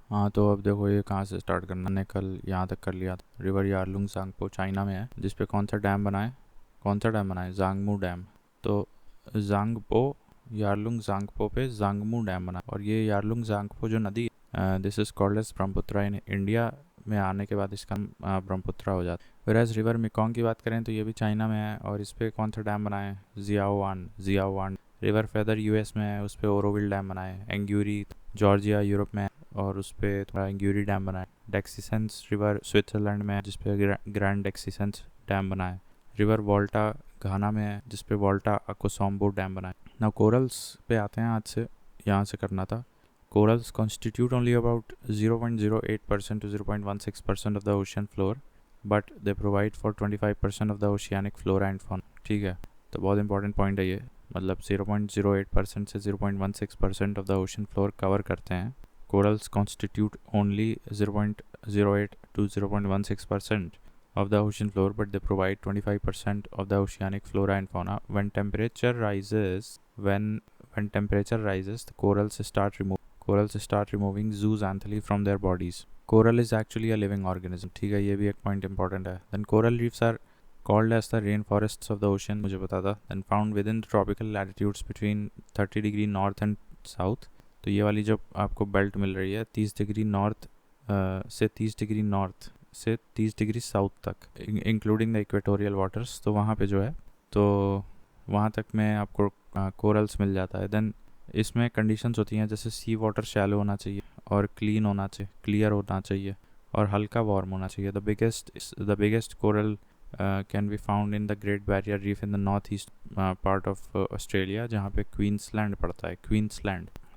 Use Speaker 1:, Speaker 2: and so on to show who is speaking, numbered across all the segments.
Speaker 1: हाँ, तो अब देखो ये कहाँ से स्टार्ट करना। मैंने कल यहाँ तक कर लिया था। रिवर यारलुंग सांगपो चाइना में है, जिस पे कौन सा डैम बनाए, जांगमू डैम। तो जांगपो, यारलुंग जांगपो पे जांगमू डैम बना, और ये यारलुंग जांगपो जो नदी है, this is called as Brahmaputra in India. में आने के बाद इसका नाम ब्रह्मपुत्रा हो जाता है। फिर एज रिवर मेकोंग की बात करें तो ये भी चाइना में है, और इस पे कौन सा डैम बनाए, जियाओवान। रिवर फेदर यूएस में है, उस पे ओरोविल डैम बनाए। एंग्यूरी जॉर्जिया यूरोप में है, और उस पर थोड़ा एंग्यूरी डैम बना है। डेक्सीसेंस रिवर स्विट्ज़रलैंड में है, जिस पे ग्रैंड डेक्सीसेंस डैम बना है। रिवर वोल्टा घाना में है, जिस पे वोल्टा अकोसोम्बो डैम बना है। ना कोरल्स पे आते हैं, आज से यहाँ से करना था। Corals constitute only about 0.08% to 0.16% of the ocean floor, but they provide for 25% of the oceanic flora and fauna. ठीक है, तो बहुत इंपॉर्टेंट पॉइंट है ये। मतलब 0.08% से 0.16% of the ocean floor cover करते हैं। Corals constitute only 0.08 to 0.16% of the ocean floor, but they provide 25% of the oceanic flora and fauna. When temperature rises, the corals start removing zooxanthellae from their bodies. Coral is actually a living organism. ठीक है, ये भी एक point important है। Then coral reefs are called as the rainforests of the ocean, मुझे पता था। Then found within the tropical latitudes between 30 degree north and south. तो ये वाली जो आपको बेल्ट मिल रही है 30 डिग्री नॉर्थ से 30 डिग्री नॉर्थ से 30 डिग्री साउथ तक, इंक्लूडिंग द इक्वेटोरियल वाटर्स, तो वहाँ पे जो है, तो वहाँ तक में आपको कोरल्स मिल जाता है। देन इसमें कंडीशंस होती हैं, जैसे सी वाटर शैलो होना चाहिए, और क्लियर होना चाहिए, और हल्का वार्म होना चाहिए। The biggest coral can be found in the great barrier reef in the north east part of Australia, जहाँ पे क्वींसलैंड पड़ता है।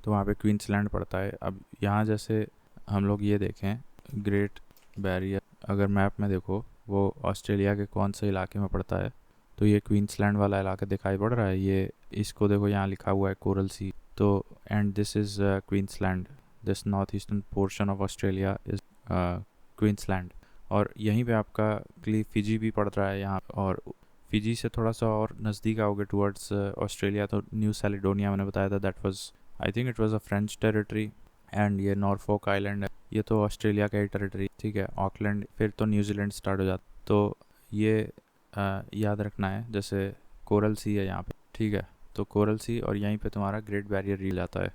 Speaker 1: तो वहाँ पे क्वींसलैंड पड़ता है। अब यहाँ जैसे हम लोग ये देखें, ग्रेट बैरियर अगर मैप में देखो, वो ऑस्ट्रेलिया के कौन से इलाके में पड़ता है, तो ये क्वींसलैंड वाला इलाका दिखाई पड़ रहा है। ये इसको देखो, यहाँ लिखा हुआ है कोरल सी। तो and this is Queensland, this north eastern portion of Australia is Queensland. और यहीं पे आपका फिजी भी पड़ रहा है यहाँ, और फिजी से थोड़ा सा और नज़दीक आओगे टुवर्ड्स ऑस्ट्रेलिया, तो न्यू कैलेडोनिया मैंने बताया था, that was I think it was a French territory. And ये नॉर्फोक आइलैंड है, ये तो ऑस्ट्रेलिया का ही टेरिटरी। ठीक है, ऑकलैंड, फिर तो न्यूजीलैंड स्टार्ट हो जाता। तो ये याद रखना है, जैसे कोरल सी है यहाँ पे। ठीक है, तो कोरल सी, और यहीं पे तुम्हारा ग्रेट बैरियर रीफ आता है।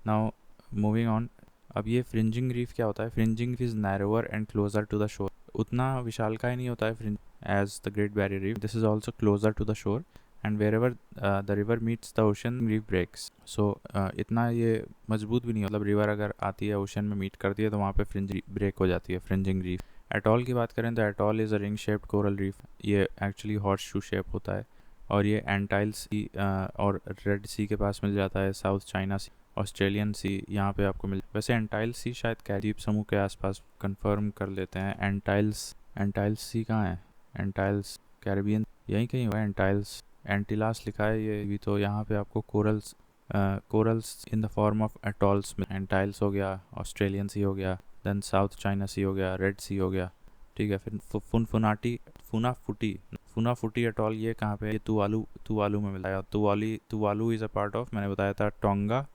Speaker 1: Now moving on. अब ये फ्रिंजिंग रीफ क्या होता है? Fringing reef is narrower and closer to the shore. उतना विशाल का ही नहीं होता है fringe as the great barrier reef. This is also closer to the shore, and wherever the river meets the ocean reef breaks. So इतना ये मजबूत भी नहीं, मतलब रिवर अगर आती है ओशन में मीट करती है, तो वहाँ पे फ्रिंज ब्रेक हो जाती है, फ्रिंजिंग रीफ। एटॉल की बात करें तो atoll is a ring shaped coral reef. ये एक्चुअली हॉर्स शू शेप होता है, और ये एंटाइल सी और रेड सी के पास मिल जाता है। साउथ चाइना सी, ऑस्ट्रेलियन सी यहाँ पे आपको मिल। वैसे एंटाइल सी शायद कैरिब समूह के आसपास, कंफर्म कर लेते हैं। एंटाइल्स सी कहाँ है? एंटाइल्स कैरिबियन यहीं कहीं हुआ है। एंटिलास लिखा है ये भी। तो यहाँ पे आपको corals in the form of atolls में, एंटाइल्स हो गया, ऑस्ट्रेलियन सी हो गया, देन साउथ चाइना सी हो गया, रेड सी हो गया। ठीक है, फिर फुनाफुटी एटॉल, ये कहाँ पे? ये तुवालू में मिलता है। Tuvalu is a part of, मैंने बताया था, tonga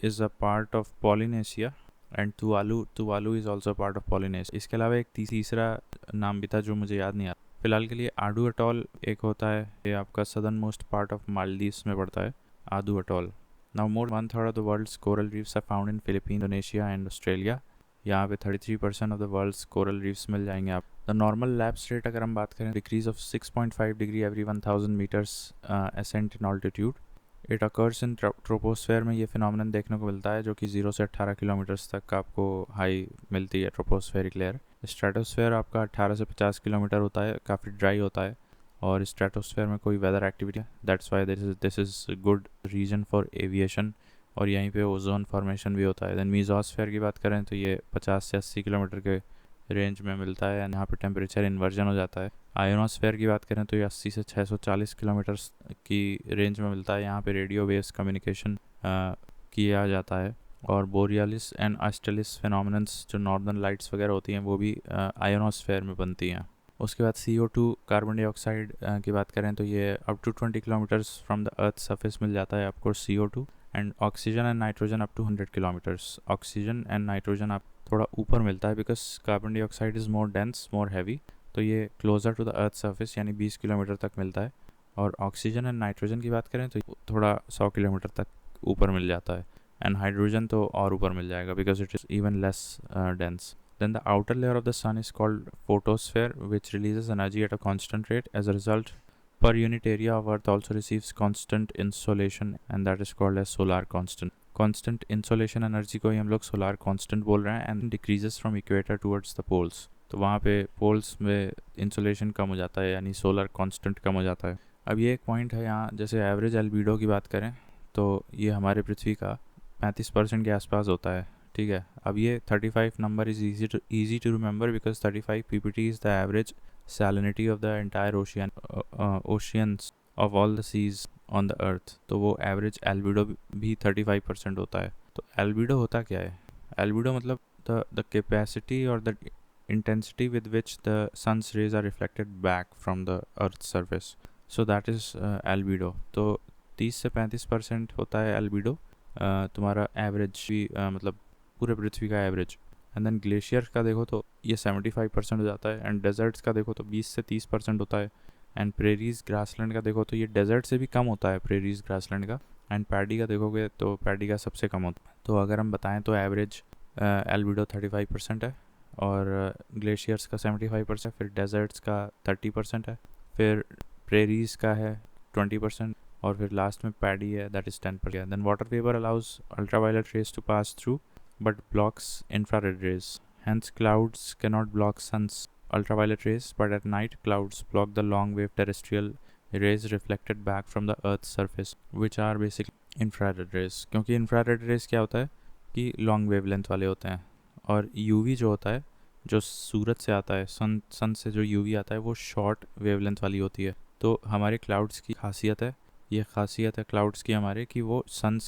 Speaker 1: is a part of Polynesia, and Tuvalu is also part of Polynesia. इसके अलावा एक तीसरा नाम भी था जो मुझे याद नहीं आ। फिलहाल के लिए आडू अटॉल एक होता है, ये आपका southernmost part of Maldives में पड़ता है, Addu atoll. Now more 1/3 of the world's coral reefs are found in Philippine, Indonesia and Australia. यहाँ पे 33% of the world's coral reefs मिल जाएंगे आप। द नॉर्मल लैप्स रेट अगर हम बात करें, decrease of 6.5 degree every 1000 metres ascent in altitude. It occurs in troposphere में ये फिनोमेनन देखने को मिलता है, जो कि 0 से 18 किलोमीटर्स तक आपको हाई मिलती है ट्रोपोस्फेरिक लेयर। स्ट्रेटोस्फेयर आपका 18 से 50 किलोमीटर होता है, काफ़ी ड्राई होता है, और स्ट्रेटोस्फेयर में कोई वेदर एक्टिविटी है। That's why this is good reason for aviation, और यहीं पे ओजोन फॉर्मेशन भी होता है। देन मीजोस्फेयर की बात करें तो ये 50 से 80 किलोमीटर के रेंज में मिलता है, यहाँ पे टेम्परेचर इन्वर्जन हो जाता है। आयोनोस्फेयर की बात करें तो ये 80 से 640 किलोमीटर की रेंज में मिलता है, यहाँ पे रेडियो वेव्स कम्युनिकेशन किया जाता है। और बोरियालिस एंड ऑस्ट्रेलिस फिनोमिनन्स, जो नॉर्दर्न लाइट्स वगैरह होती हैं, वो भी आयोनोस्फेयर में बनती हैं। उसके बाद CO2 कार्बन डाइऑक्साइड की बात करें तो ये up to 20 kilometres from the earth surface मिल जाता है आपको CO2। And oxygen and nitrogen up to 100 kilometres. Oxygen and nitrogen आप थोड़ा ऊपर मिलता है because carbon dioxide is more dense, more heavy, तो ये closer to the earth surface यानी 20 किलोमीटर तक मिलता है. और ऑक्सीजन एंड नाइट्रोजन की बात करें तो थोड़ा 100 किलोमीटर तक ऊपर मिल जाता है. एंड हाइड्रोजन तो और ऊपर मिल जाएगा because it is even less dense. Then the outer layer of the sun is called photosphere, which releases energy at a constant rate. As a result, per unit area of Earth also receives constant insolation, and that is called as solar constant. Constant insolation energy को ही हम लोग solar constant बोल रहे हैं, and decreases from equator towards the poles. तो वहाँ पे poles में insolation कम हो जाता है यानी solar constant कम हो जाता है. अब ये एक पॉइंट है यहाँ, जैसे एवरेज एल्बिडो की बात करें तो ये हमारे पृथ्वी का 35% के आसपास होता है. ठीक है, अब ये 35 number is easy to remember because 35 ppt is the average salinity of the entire oceans of all the seas on the earth. तो वो एवरेज एल्बिडो भी 35% होता है. तो एल्बिडो होता क्या है? एल्बिडो मतलब the capacity or the intensity with which the sun's rays are reflected back from the earth's surface. So that is albedo. तो 30 से 35% होता है albedo तुम्हारा एवरेज भी मतलब पूरे पृथ्वी का एवरेज. एंड देन ग्लेशियर का देखो तो ये 75% हो जाता है. एंड डेजर्ट्स का देखो तो 20 से 30% होता है. एंड प्रेरीज ग्रासलैंड का देखो तो ये डेजर्ट से भी कम होता है प्रेरीज ग्रासलैंड का. एंड पैडी का देखोगे तो पैडी का सबसे कम होता है. तो अगर हम बताएं तो एवरेज एल्बिडो 35% है और ग्लेशियर्स का 75%, फिर डेजर्ट्स का 30% है, फिर प्रेरीज का है 20% और फिर लास्ट में पैडी है that is 10%. Then water vapour allows ultraviolet rays to pass through but blocks infrared rays. Hence, clouds cannot block sun's ultraviolet rays, but at night, clouds block the long-wave terrestrial rays reflected back from the Earth's surface, which are basically infrared rays. क्योंकि infrared rays क्या होता है कि long wavelength वाले होते हैं, और UV जो होता है जो सूरज से आता है, सन से जो UV आता है वो short wavelength वाली होती है. तो हमारे clouds की खासियत है, ये खासियत है क्लाउड्स की हमारे कि वो सन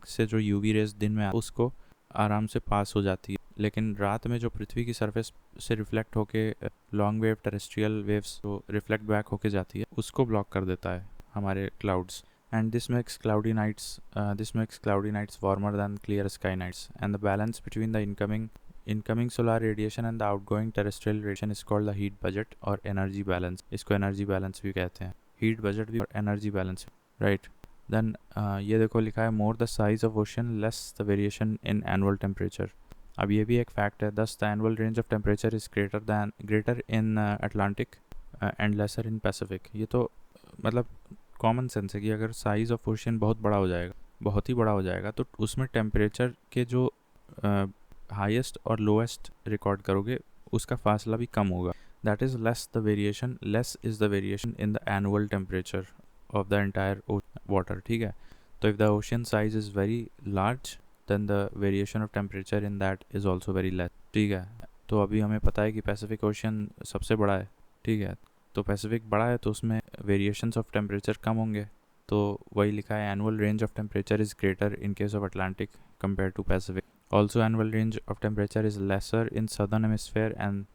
Speaker 1: से जो यूवी रेज दिन में उसको आराम से पास हो जाती है, लेकिन रात में जो पृथ्वी की सरफेस से रिफ्लेक्ट होके लॉन्ग वेव टेरेस्ट्रियल वेव्स जो रिफ्लेक्ट बैक होके जाती है उसको ब्लॉक कर देता है हमारे clouds. And this makes cloudy nights warmer than clear sky nights. And the balance between the incoming solar radiation and the outgoing terrestrial radiation is called the heat budget और energy balance. इसको energy balance भी कहते हैं, heat budget भी और energy balance, right? Then ये देखो लिखा है more the size of ocean less the variation in annual temperature. अब ये भी एक fact है. Thus the annual range of temperature is greater in Atlantic and lesser in Pacific. ये तो मतलब common sense है कि अगर size of ocean बहुत ही बड़ा हो जाएगा तो उसमें टेम्परेचर के जो हाईएस्ट और लोएस्ट रिकॉर्ड करोगे उसका फासला भी कम होगा. That is less is the variation in the annual temperature of the entire water. ठीक है, तो if the ocean size is very large then the variation of temperature in that is also very less. ठीक है, तो अभी हमें पता है कि पैसिफिक ओशन सबसे बड़ा है. ठीक है, तो पैसिफिक बड़ा है तो उसमें वेरिएशंस ऑफ टेम्परेचर कम होंगे. तो वही लिखा है annual range of temperature is greater in case of Atlantic compare to Pacific. Also, annual range of temperature is lesser in southern hemisphere and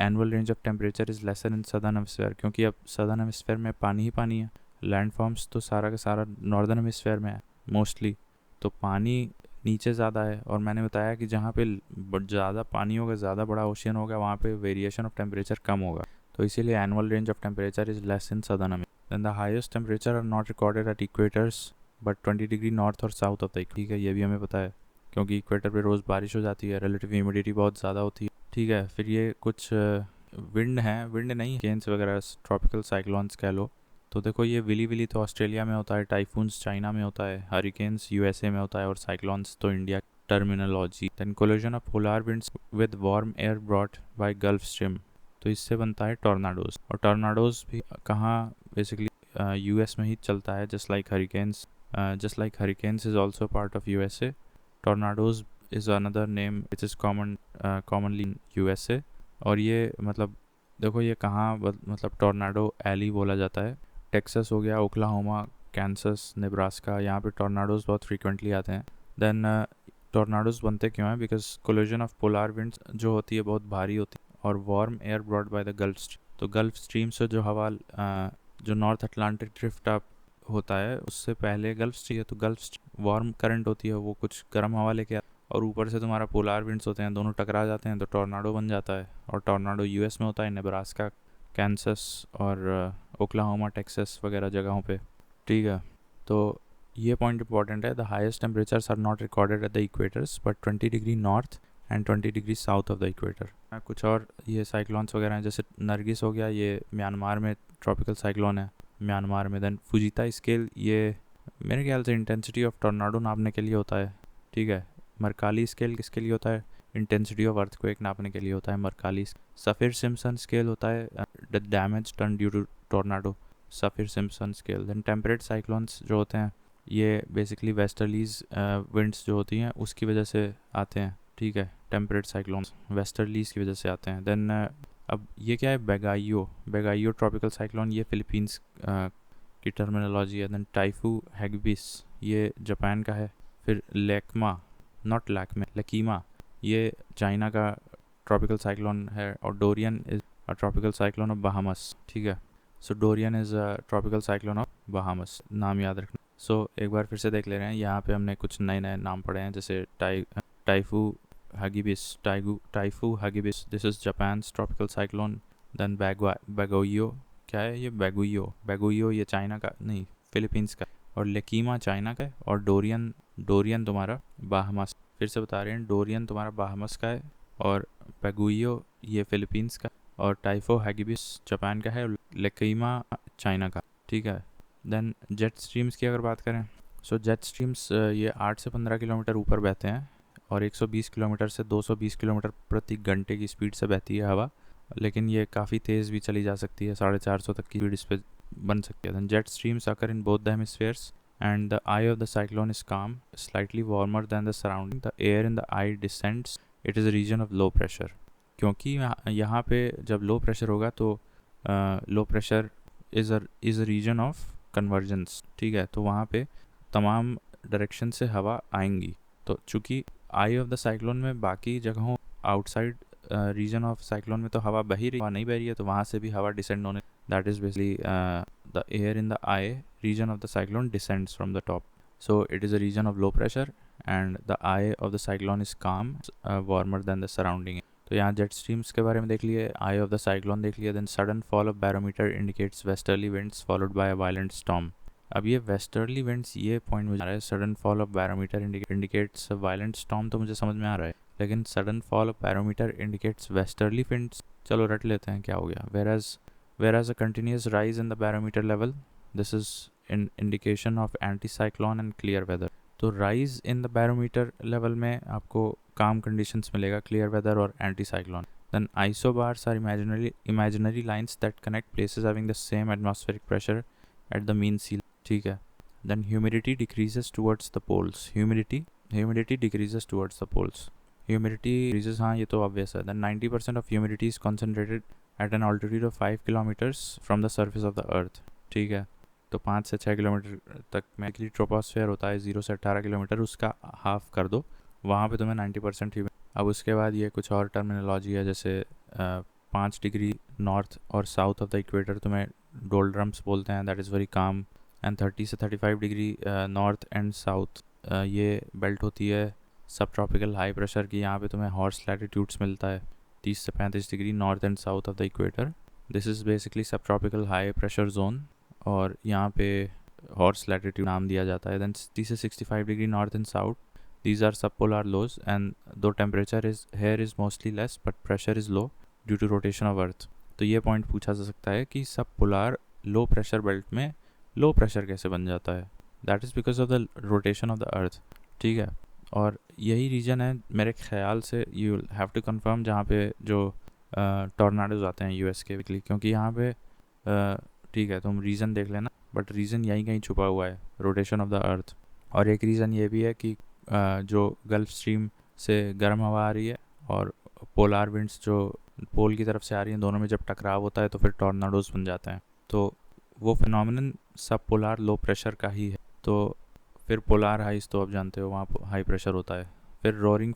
Speaker 1: annual range of temperature is lesser in southern hemisphere क्योंकि अब southern hemisphere में पानी ही पानी है. Landforms तो सारा का सारा northern hemisphere में है मोस्टली, तो पानी नीचे ज़्यादा है. और मैंने बताया कि जहाँ पे ज़्यादा पानी होगा, ज़्यादा बड़ा ओशियन होगा, वहाँ पे वेरिएशन ऑफ टेम्परेचर कम होगा. तो इसीलिए annual range of temperature is less in southern hemisphere. Then the highest temperature are not recorded at equators but 20 degree north और साउथ ऑफ द. ठीक है, ये भी हमें पता है क्योंकि इक्वेटर पे रोज़ बारिश हो जाती है, रिलेटिव ह्यूमिडिटी बहुत ज़्यादा होती है. ठीक है, फिर ये कुछ विंड नहीं केन्स वगैरह, ट्रॉपिकल साइक्लोन्स कह लो. तो देखो ये विली तो ऑस्ट्रेलिया में होता है, टाइफून्स चाइना में होता है, हरिकेन्स यूएसए में होता है और साइक्लोन्स तो India terminology. Then collision of polar winds with warm air brought by gulf stream, तो इससे बनता है टॉर्नाडोज. और टॉर्नाडोज भी कहाँ बेसिकली यूएस में ही चलता है, just like hurricanes is also part of USA. Tornadoes is another name which is commonly in USA. और ये मतलब देखो ये कहाँ मतलब टॉर्नाडो एली बोला जाता है. टेक्सास हो गया, ओक्लाहोमा, कैंसस, नेब्रास्का, यहाँ पे टॉर्नाडोज बहुत फ्रीक्वेंटली आते हैं. देन टॉर्नाडोज बनते क्यों हैं? Because collision of polar winds जो होती है बहुत भारी होती है और warm air brought by the gulf stream. तो गल्फ स्ट्रीम से जो हवा जो नॉर्थ अटलांटिक ड्रिफ्ट अप होता है उससे पहले गल्फ स्ट्रीम है, तो गल्फ वार्म करंट होती है, वो कुछ गर्म हवा लेके और ऊपर से तुम्हारा पोलार विंड्स होते हैं, दोनों टकरा जाते हैं तो टॉर्नाडो बन जाता है। और टॉर्नाडो यूएस में होता है, नेब्रास्का, कैंसस और ओक्लाहोमा, टेक्सास वगैरह जगहों पे। ठीक है, तो ये पॉइंट इंपॉर्टेंट है। The highest temperatures are not recorded at the equators but 20 degree north and 20 degree south of the equator. कुछ और ये साइक्लोन्स वगैरह हैं, जैसे नरगिस हो गया, ये म्यांमार में ट्रॉपिकल साइक्लोन है, म्यांमार में। देन फुजीता स्केल, ये मेरे ख्याल से इंटेंसिटी ऑफ टॉर्नाडो नापने के लिए होता है। ठीक है, मरकाली स्केल किसके लिए होता है? इंटेंसिटी ऑफ अर्थक्वेक नापने के लिए होता है मरकाली। सफिर सिम्पसन स्केल होता है the damage done due to tornado, Saffir Simpson scale. Then temperate cyclones जो होते हैं ये बेसिकली वेस्टर्लीज विंड्स जो होती हैं उसकी वजह से आते हैं। ठीक है, टेम्परेट साइक्लोन्स वेस्टर्लीज की वजह से आते हैं। देन अब ये क्या है? बेगाइयो ट्रॉपिकल साइक्लोन, ये फिलीपींस की टर्मिनोलॉजी है। देन टाइफू हैगबिस, ये जापान का है। फिर लकीमा, ये चाइना का ट्रॉपिकल साइक्लोन है। और Dorian is a tropical cyclone of Bahamas. ठीक है, so Dorian is a tropical cyclone of Bahamas, नाम याद रखना। सो एक बार फिर से देख ले रहे हैं, यहाँ पे हमने कुछ नए नए नाम पढ़े हैं, जैसे typhoon Hagibis, this is Japan's tropical cyclone. Then Baguio, क्या है ये? बेगोइयो ये चाइना का नहीं, फिलीपींस का। और लेकीमा चाइना का है। और डोरियन तुम्हारा बाहामास, फिर से बता रहे हैं, डोरियन तुम्हारा बाहामास का है और बेगुइयो ये फिलीपींस का। और टाइफो हैगिबिस जापान का है, और लेकीमा चाइना का। ठीक है, देन जेट स्ट्रीम्स की अगर बात करें, सो जेट स्ट्रीम्स ये 8 से 15 किलोमीटर ऊपर बहते हैं और 120 किलोमीटर से 220 किलोमीटर प्रति घंटे की स्पीड से बहती है हवा, लेकिन ये काफ़ी तेज़ भी चली जा सकती है, 450 तक की स्पीड इस पर बन सकती है। Then jet streams occur in both the hemispheres and the eye of the cyclone is calm, slightly warmer than the surrounding. The air in the eye descends. It is a region of low pressure. क्योंकि यहाँ पे जब लो pressure होगा तो low pressure is a region of convergence. ठीक है, तो वहाँ पे तमाम डायरेक्शन से हवा आएंगी। तो चूँकि आई ऑफ द साइक्लोन में बाकी जगहों आउटसाइड रीजन ऑफ साइक्लोन में तो हवा बही रही, हवा नहीं बह रही है, तो वहाँ से भी हवा डिसेंड होने, that is basically the air in the eye region of the cyclone descends from the top. So it is a region of low pressure and the eye of the cyclone is calm, warmer than the surrounding. तो यहाँ jet streams के बारे में देख लिए, आई of the cyclone देख लिया। Then sudden fall of barometer indicates westerly winds followed by a violent storm. अब ये वेस्टर्ली विंड्स, ये पॉइंट मुझे आ रहा है, sudden fall of barometer indicates violent storm, तो मुझे समझ में आ रहा है, लेकिन sudden fall of barometer indicates westerly winds, चलो रट लेते हैं क्या हो गया। Whereas a continuous rise in the barometer level, this is an indication of anticyclone and clear weather. तो rise in the barometer level में आपको calm conditions मिलेगा, clear weather और anticyclone. Then isobars are imaginary lines that connect places having the same atmospheric pressure at the mean sea level. ठीक है. Then humidity decreases towards the poles. Humidity decreases towards the poles. Humidity decreases, हाँ ये तो obvious है. Then 90% of humidity is concentrated at an altitude of 5 kilometers from the surface of the earth. ठीक है, तो 5 से 6 किलोमीटर तक में ट्रोपोस्फेयर होता है, 0 से 18 किलोमीटर, उसका हाफ कर दो, वहाँ पे तुम्हें 90% ही। अब उसके बाद ये कुछ और टर्मिनोलॉजी है, जैसे 5 डिग्री नॉर्थ और साउथ ऑफ द इक्वेटर तुम्हें डोल्ड्रम्स बोलते हैं, that is very calm. And 30 से 35 डिग्री नॉर्थ एंड साउथ ये बेल्ट होती है सब ट्रॉपिकल हाई प्रेशर की, यहाँ पे तुम्हें हॉर्स लैटिट्यूड्स मिलता है 30 से 35 degree north and south of the equator. This is basically सब ट्रॉपिकल हाई प्रेशर जोन, और यहाँ पे हॉर्स लैटिट्यूड नाम दिया जाता है। दैन 60 से 65 degree north and south, these are सब पोलर लोज, एंड दो temperature is here is mostly less but pressure is low due to rotation of Earth. तो ये पॉइंट पूछा जा सकता है कि सब पोलर लो प्रेशर बेल्ट में लो प्रेशर कैसे बन जाता है, that is because of the rotation of the earth. ठीक है, और यही रीजन है मेरे ख्याल से, यू हैव टू कंफर्म, जहाँ पे जो टॉर्नाडोज आते हैं यूएस के वीकली, क्योंकि यहाँ पे ठीक है तुम रीज़न देख लेना, बट रीज़न यहीं कहीं छुपा हुआ है, रोटेशन ऑफ द अर्थ। और एक रीज़न ये भी है कि जो गल्फ स्ट्रीम से गर्म हवा आ रही है और पोलार विंड्स जो पोल की तरफ से आ रही हैं, दोनों में जब टकराव होता है तो फिर टॉर्नाडोज बन जाते हैं। तो वो फिनोमिनन सब पोलार लो प्रेशर का ही है। तो फिर पोलार हाइज तो आप जानते हो, वहाँ हाई प्रेशर होता है। फिर roaring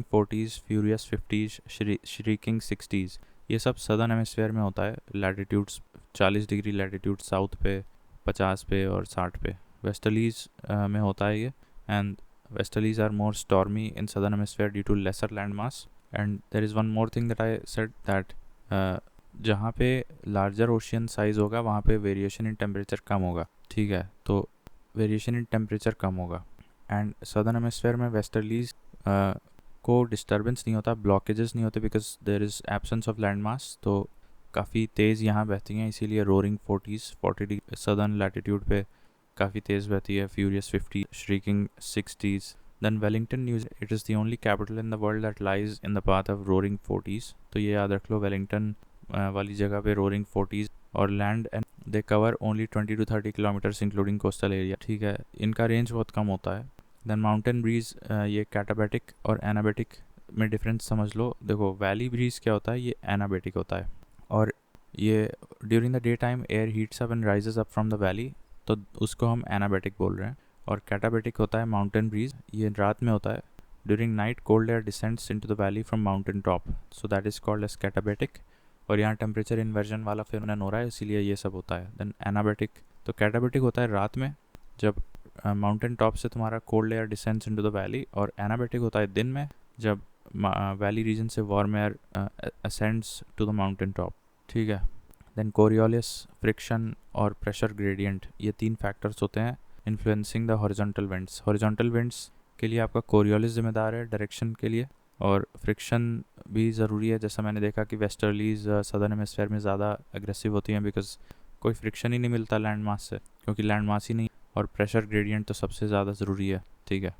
Speaker 1: 40s, furious 50s, shrieking 60s, ये सब सदर्न हेमिस्फीयर में होता है, लैटिट्यूड्स 40 डिग्री लैटिट्यूड साउथ पे 50 पे और 60 पे। वेस्टर्लीज में होता है ये, and westerlies are more stormy in southern hemisphere due to lesser land mass. And there is one more thing that I said that जहाँ पे लार्जर ओशियन साइज होगा वहाँ पे वेरिएशन इन टेम्परेचर कम होगा, ठीक है, तो वेरिएशन इन टेम्परेचर कम होगा। एंड सदर्न हेमिस्फीयर में वेस्टर्लीज को डिस्टर्बेंस नहीं होता, ब्लॉकेजेस नहीं होते, because there is absence of land mass, तो काफ़ी तेज़ यहाँ बहती हैं, इसीलिए रोरिंग 40 सदर्न लैटिट्यूड पे काफ़ी तेज़ बहती है, furious 50, shrieking 60s। Then Wellington news, it is the only capital in the world that lies in the path of roaring 40s। तो ये याद रख लो, वेलिंगटन वाली जगह पे रोरिंग 40s और land and they cover only 20 to 30 kilometres including coastal area, ठीक है, इनका रेंज बहुत कम होता है। देन माउंटेन ब्रीज, ये कैटाबेटिक और एनाबेटिक में डिफरेंस समझ लो। देखो वैली ब्रीज क्या होता है, ये एनाबेटिक होता है, और ये during the day time air heats up and rises up from the valley, तो उसको हम एनाबेटिक बोल रहे हैं। और कैटाबेटिक होता है माउंटेन ब्रीज, ये रात में होता है। During night cold air descends into the valley from mountain top, so that is called as katabatic. और यहाँ टेम्परेचर इन्वर्जन वाला फिनोमेनन हो रहा है, इसीलिए ये सब होता है। देन एनाबेटिक, तो कैटाबेटिक होता है रात में जब माउंटेन टॉप से तुम्हारा cold air descends into the valley, और एनाबेटिक होता है दिन में जब वैली रीजन से warm air ascends to the mountain top, ठीक है। देन कोरियोलिस, फ्रिक्शन और प्रेशर ग्रेडियंट, ये 3 फैक्टर्स होते हैं influencing the horizontal winds. Horizontal winds के लिए आपका कोरियोलिस जिम्मेदार है डायरेक्शन के लिए, और फ्रिक्शन भी ज़रूरी है। जैसा मैंने देखा कि वेस्टर्लीज सदर्न हेमिस्फीयर में ज़्यादा एग्रेसिव होती हैं, बिकॉज कोई फ्रिक्शन ही नहीं मिलता लैंड मास से, क्योंकि लैंड मास ही नहीं। और प्रेशर ग्रेडियंट तो सबसे ज़्यादा ज़रूरी है, ठीक है।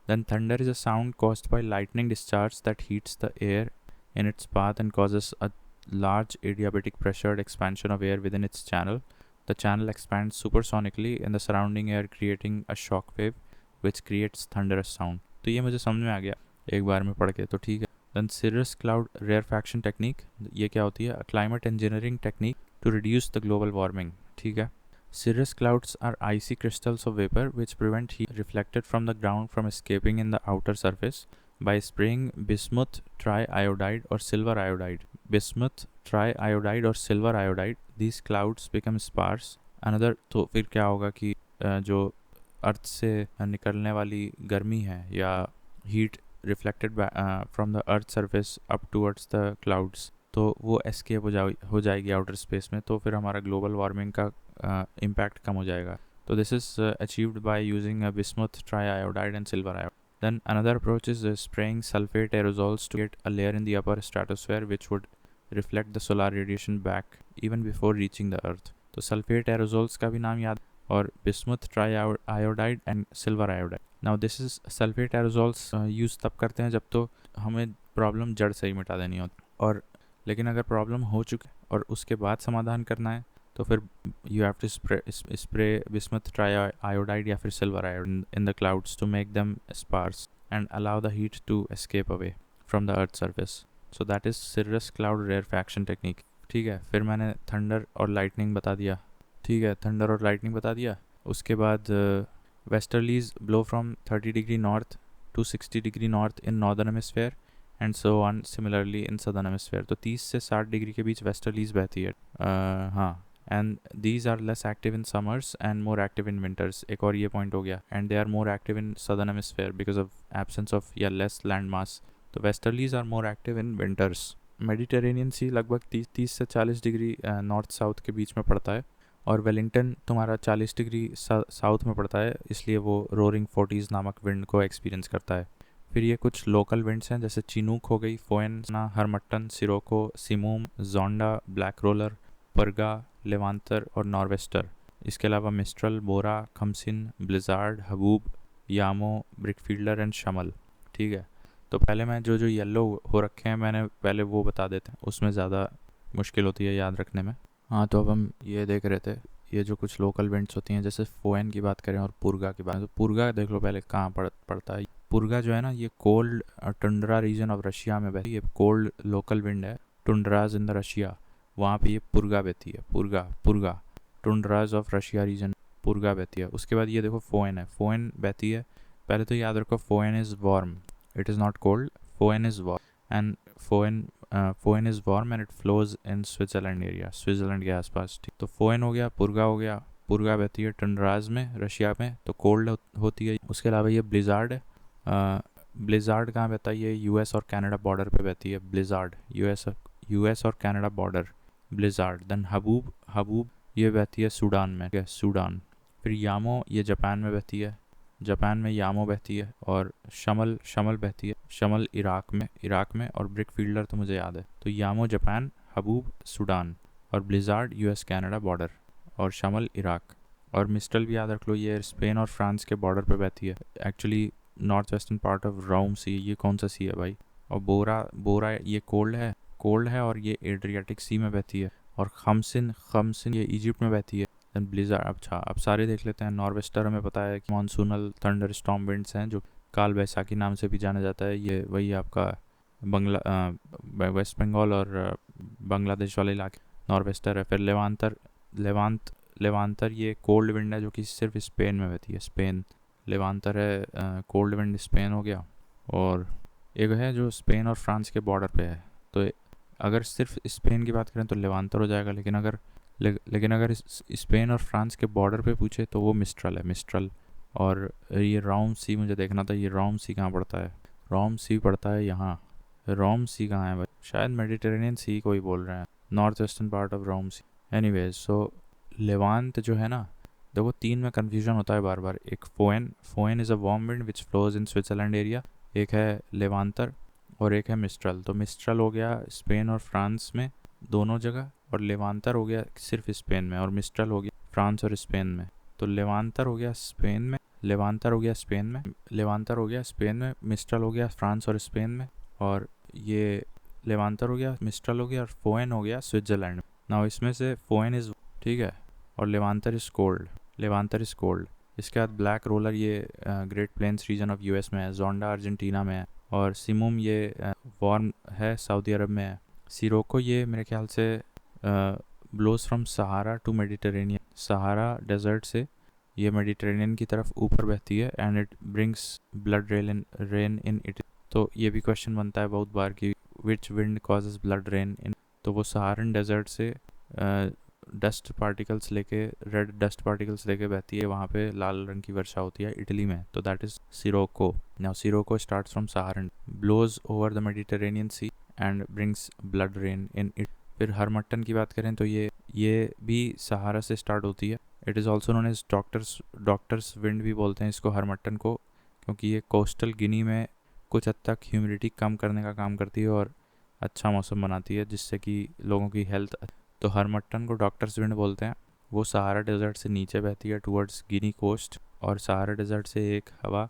Speaker 1: Then thunder is a sound caused by lightning discharge that heats the air in its path and causes a large adiabatic pressured expansion of air within its channel. The channel expands supersonically in the surrounding air, creating a shock wave which creates thunderous sound. तो ये मुझे समझ में आ गया एक बार में पढ़ के, तो ठीक है। Then cirrus cloud rarefaction technique, ये क्या होती है? A climate engineering technique to reduce the global warming, ठीक है। Cirrus clouds are icy crystals of vapor which prevent heat reflected from the ground from escaping in the outer surface by spraying bismuth triiodide or silver iodide. Bismuth triiodide or silver iodide, these clouds become sparse. Another, तो फिर क्या होगा कि जो अर्थ से निकलने वाली गर्मी है या heat reflected from the earth surface up towards the clouds, तो वो एस्केप हो जाएगी आउटर स्पेस में, तो फिर हमारा ग्लोबल वार्मिंग का इम्पैक्ट कम हो जाएगा। तो this is achieved by using bismuth triiodide and silver iodide. Then another approach is spraying sulfate aerosols to create a layer in the upper stratosphere which would reflect the solar radiation back even before reaching the earth. तो sulfate aerosols का भी नाम याद, और bismuth triiodide and silver iodide. Now this is sulfate aerosols use तब करते हैं जब तो हमें प्रॉब्लम जड़ से ही मिटा देनी होती, और लेकिन अगर प्रॉब्लम हो चुकी और उसके बाद समाधान करना है तो फिर you have to spray bismuth triiodide या फिर silver iodide in the clouds to make them sparse and allow the heat to escape away from the earth surface. So that is cirrus cloud rarefaction technique, ठीक है। फिर मैंने thunder और lightning बता दिया, ठीक है, थंडर और लाइटनिंग बता दिया। उसके बाद westerlies blow from 30 degree north to 60 degree north in northern hemisphere and so on similarly in southern hemisphere. तो 30 से 60 डिग्री के बीच वेस्टर्लीज बहती है, हाँ। And these are less active in summers and more active in winters, एक और ये point हो गया। and they are more active in southern hemisphere because of absence of या less land mass। तो westerlies are more active in winters। Mediterranean sea लगभग 30 से 40 degree north south के बीच में पड़ता है, और वेलिंगटन तुम्हारा 40 डिग्री साउथ में पड़ता है, इसलिए वो रोरिंग 40s नामक विंड को एक्सपीरियंस करता है। फिर ये कुछ लोकल विंड्स हैं, जैसे चिनूक हो गई, फोएन, हरमट्टन, सिरोको, सिमूम, जोंडा, ब्लैक रोलर, परगा, लेवांतर और नॉर्वेस्टर। इसके अलावा मिस्ट्रल, बोरा, खमसिन, ब्लिजार्ड, हबूब, यामो, ब्रिकफील्डर एंड शमल, ठीक है। तो पहले मैं जो येलो हो रखे हैं मैंने पहले वो बता देते हैं, उसमें ज़्यादा मुश्किल होती है याद रखने में। हाँ, तो अब हम ये देख रहे थे, ये जो कुछ लोकल विंड्स होती हैं, जैसे फोएन की बात करें और पुरगा की बात, तो पुरगा देख लो पहले कहाँ पड़ता है। पुरगा जो है ना, ये cold tundra region of Russia में बहती है, ये कोल्ड लोकल विंड है, टुंड्राज इन द रशिया, वहाँ पे ये पुरगा बहती है। पुरगा टुंड्राज ऑफ रशिया रीजन, पुरगा बहती है। उसके बाद ये देखो फोएन है, फोएन बहती है। पहले तो याद रखो foehn is warm, it is not cold, foehn is warm and foehn is warm and it flows in Switzerland area, Switzerland के आसपास, ठीक। तो फोएन हो गया, पुरगा हो गया, पुरगा बहती है टंड्राज में रशिया में, तो कोल्ड होती है। उसके अलावा ये ब्लिज़ार्ड है। ब्लिज़ार्ड कहाँ बहता है? ये यूएस और कनाडा बॉर्डर पे बहती है ब्लिज़ार्ड, यूएस और Canada border blizzard. Then haboob, haboob ये बहती है सूडान में, ठीक है, सूडान। फिर यामो ये जापान में बहती है, जापान में यामो बहती है। और शमल, शमल बहती है, शमल इराक में। और ब्रिक फील्डर तो मुझे याद है। तो यामो जापान, हबूब सूडान, और ब्लिज़ार्ड यूएस कनाडा बॉर्डर, और शमल इराक। और मिस्टल भी याद रख लो, ये स्पेन और फ्रांस के बॉर्डर पे बहती है, actually north western part of Rome sea. ये कौन सा सी है भाई? और बोरा, बोरा ये कोल्ड है और ये एड्रियाटिक सी में बहती है। और खमसिन, खमसिन ये इजिप्ट में बहती है। Then blizzard. अच्छा, अब सारे देख लेते हैं। नॉर्वेस्टर हमें पता है कि मानसूनल थंडर स्टॉर्म विंड्स हैं, जो काल बैसाखी नाम से भी जाना जाता है। ये वही आपका वेस्ट बंगाल और बांग्लादेश वाले इलाके नॉर्वेस्टर है। फिर लेवांतर ये कोल्ड विंड है, जो कि सिर्फ स्पेन में बहती है, स्पेन। लेवांतर है कोल्ड विंड, स्पेन हो गया। और एक है जो स्पेन और फ्रांस के बॉर्डर पे है। तो अगर सिर्फ स्पेन की बात करें तो लेवांतर हो जाएगा, लेकिन अगर स्पेन और फ्रांस के बॉर्डर पे पूछे तो वो मिस्ट्रल है, मिस्ट्रल। और ये रोम सी मुझे देखना था, ये रोम सी कहाँ पड़ता है? रोम सी पड़ता है यहाँ। रोम सी कहाँ है भाई? शायद मेडिटेरेनियन सी कोई बोल रहे हैं, north western part of Rome sea. Anyways, so Levant जो है ना, देखो तीन में कन्फ्यूजन होता है बार बार। एक foehn, foehn is a warm wind which flows in Switzerland area. एक है लेवांतर और एक है मिस्ट्रल। तो मिस्ट्रल हो गया स्पेन और फ्रांस में दोनों जगह, और लेवांतर हो गया सिर्फ स्पेन में, और मिस्ट्रल हो गया फ्रांस और स्पेन में। तो लेवांतर हो गया स्पेन में, लेवांतर हो गया स्पेन में, लेवांतर हो गया स्पेन में, मिस्ट्रल हो गया फ्रांस और स्पेन में। और ये लेवांतर हो गया, मिस्ट्रल हो गया, और फोएन हो गया स्विट्ज़रलैंड में। ना इसमें से फोएन इज़, ठीक है, और levanter is cold, levanter is cold. इसके बाद ब्लैक रोलर ये Great Plains region of US में है, जोंडा अर्जेंटीना में है, और सिमुम ये वार्म है सऊदी अरब में है। सिरोको ये मेरे ख्याल से blows from Sahara to Mediterranean, Sahara desert से ये मेडिटेरेनियन की तरफ ऊपर बहती है, and it brings blood rain in it. तो ये भी क्वेश्चन बनता है बहुत बार कि which wind causes blood rain in. तो वो सहारन डेजर्ट से डस्ट पार्टिकल्स लेके, रेड डस्ट पार्टिकल्स लेके बहती है, वहाँ पे लाल रंग की वर्षा होती है इटली में। तो that is sirocco. Now sirocco starts from Saharan, blows over the Mediterranean sea and brings blood rain in it. फिर हरमट्टन की बात करें तो ये भी सहारा से स्टार्ट होती है। It is also known as doctors wind भी बोलते हैं इसको, हरमट्टन को, क्योंकि ये कोस्टल गिनी में कुछ हद तक ह्यूमिडिटी कम करने का काम करती है और अच्छा मौसम बनाती है, जिससे कि लोगों की हेल्थ। तो हरमट्टन को डॉक्टर्स विंड बोलते हैं। वो सहारा डेजर्ट से नीचे बहती है टुवर्ड्स गिनी कोस्ट, और सहारा डेजर्ट से एक हवा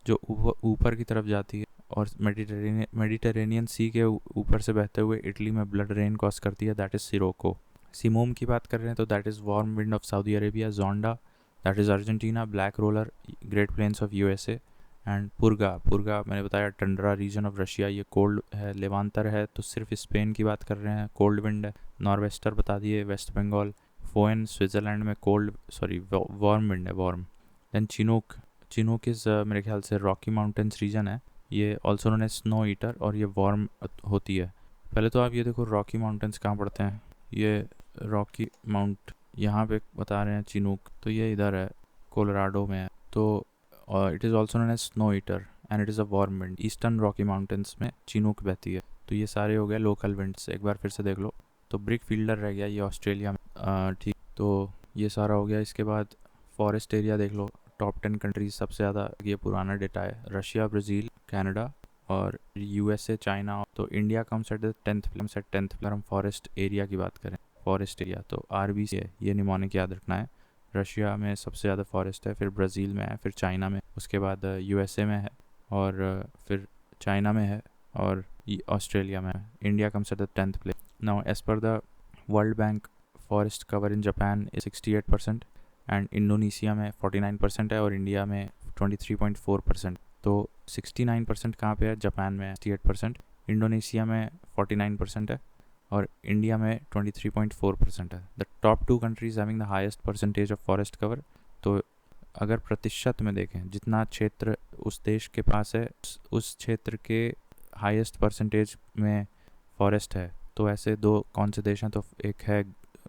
Speaker 1: जो ऊपर की तरफ जाती है और मेडिटेरेनियन सी के ऊपर से बहते हुए इटली में ब्लड रेन कॉज करती है, दैट इज़ सिरोको। सिमोम की बात कर रहे हैं तो that is warm wind of Saudi Arabia. Zonda that is Argentina. Black roller great plains of USA. And purga मैंने बताया टंड्रा रीजन ऑफ रशिया, ये कोल्ड है। लेवांतर है तो सिर्फ स्पेन की बात कर रहे हैं, कोल्ड विंड है। नॉर्वेस्टर बता दिए, वेस्ट बंगाल। फोएन स्विट्ज़रलैंड में वार्म विंड है, वार्म। देन चिनूक इज़ मेरे ख्याल से रॉकी माउंटेन्स रीजन है, ये also known as snow eater, और ये वार्म होती है। पहले तो आप ये देखो रॉकी माउंटेन्स कहाँ पड़ते हैं। ये रॉकी माउंट यहाँ पे बता रहे हैं चिनूक, तो ये इधर है, कोलोराडो में है। तो it is also known as snow eater and it is a warm wind. Eastern Rocky Mountains में चिनूक बहती है। तो ये सारे हो गए लोकल विंड्स, एक बार फिर से देख लो। तो ब्रिक फील्डर रह गया ये ऑस्ट्रेलिया में, ठीक। तो ये सारा हो गया। इसके बाद फॉरेस्ट एरिया देख लो, टॉप 10 कंट्रीज सबसे ज़्यादा, ये पुराना डेटा है, रशिया, ब्राज़ील, कनाडा और यूएसए, चाइना। तो India comes at the 10th place. हम फॉरेस्ट एरिया की बात करें, फॉरेस्ट एरिया तो आरबीसी है, ये निमोनिक याद रखना है। रशिया में सबसे ज़्यादा फॉरेस्ट है, फिर ब्राज़ील में है, फिर चाइना में, उसके बाद यूएसए में है, और फिर चाइना में है, और ऑस्ट्रेलिया में है। India comes at the 10th place. Now as per the World Bank, forest cover in Japan 68% and Indonesia में 49% है, और इंडिया में 23.4%। तो 69% कहाँ पे है? जापान में 68%, इंडोनेशिया में 49% है, और इंडिया में 23.4% है। The top 2 countries having the highest percentage of forest cover. तो अगर प्रतिशत में देखें जितना क्षेत्र उस देश के पास है, उस क्षेत्र के हाईएस्ट परसेंटेज में फॉरेस्ट है, तो ऐसे दो कौन से देश हैं? तो एक है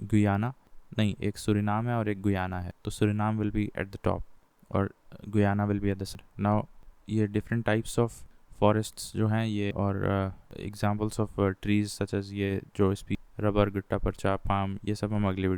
Speaker 1: गुयाना नहीं, एक सुरिनाम है और एक गुयाना है, तो Suriname will be at the top और Guyana will be at the center. Now ये डिफरेंट टाइप्स ऑफ फॉरेस्ट्स जो हैं ये, और examples of trees such as ये जो स्पी रबर, गुट्टा परचा, पाम, ये सब हम अगले